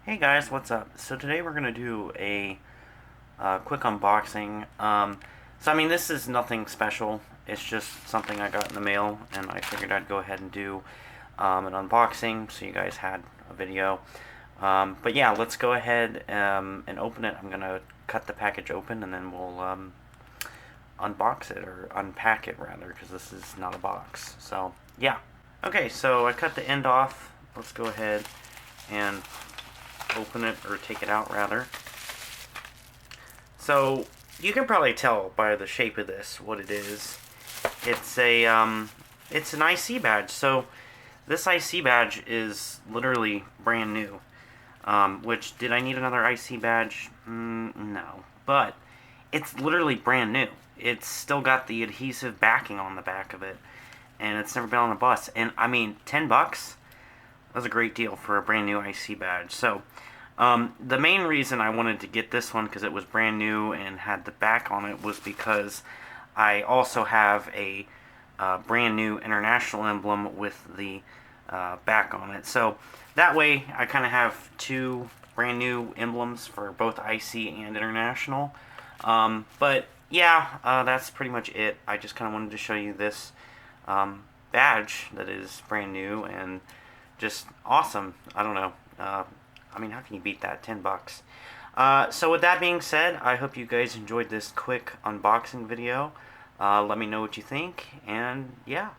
Hey guys, what's up? So today we're gonna do a quick unboxing. This is nothing special. It's just something I got in the mail, and I figured I'd go ahead and do an unboxing, so you guys had a video. But yeah, let's go ahead and open it. I'm gonna cut the package open, and then we'll unbox it or unpack it rather, because this is not a box. So yeah. Okay, so I cut the end off. Let's go ahead and open it, or take it out rather. So you can probably tell by the shape of this what it is. It's an IC badge. So this IC badge is literally brand new. Which, did I need another IC badge? No, but it's literally brand new. It's still got the adhesive backing on the back of it, and it's never been on a bus. And I mean, $10. That's a great deal for a brand new IC badge. So, the main reason I wanted to get this one, because it was brand new and had the back on it, was because I also have a brand new international emblem with the back on it. So that way I kind of have two brand new emblems for both IC and international. But yeah, that's pretty much it. I just kind of wanted to show you this badge that is brand new and just awesome. I don't know. How can you beat that? $10. So with that being said, I hope you guys enjoyed this quick unboxing video. Let me know what you think, and yeah.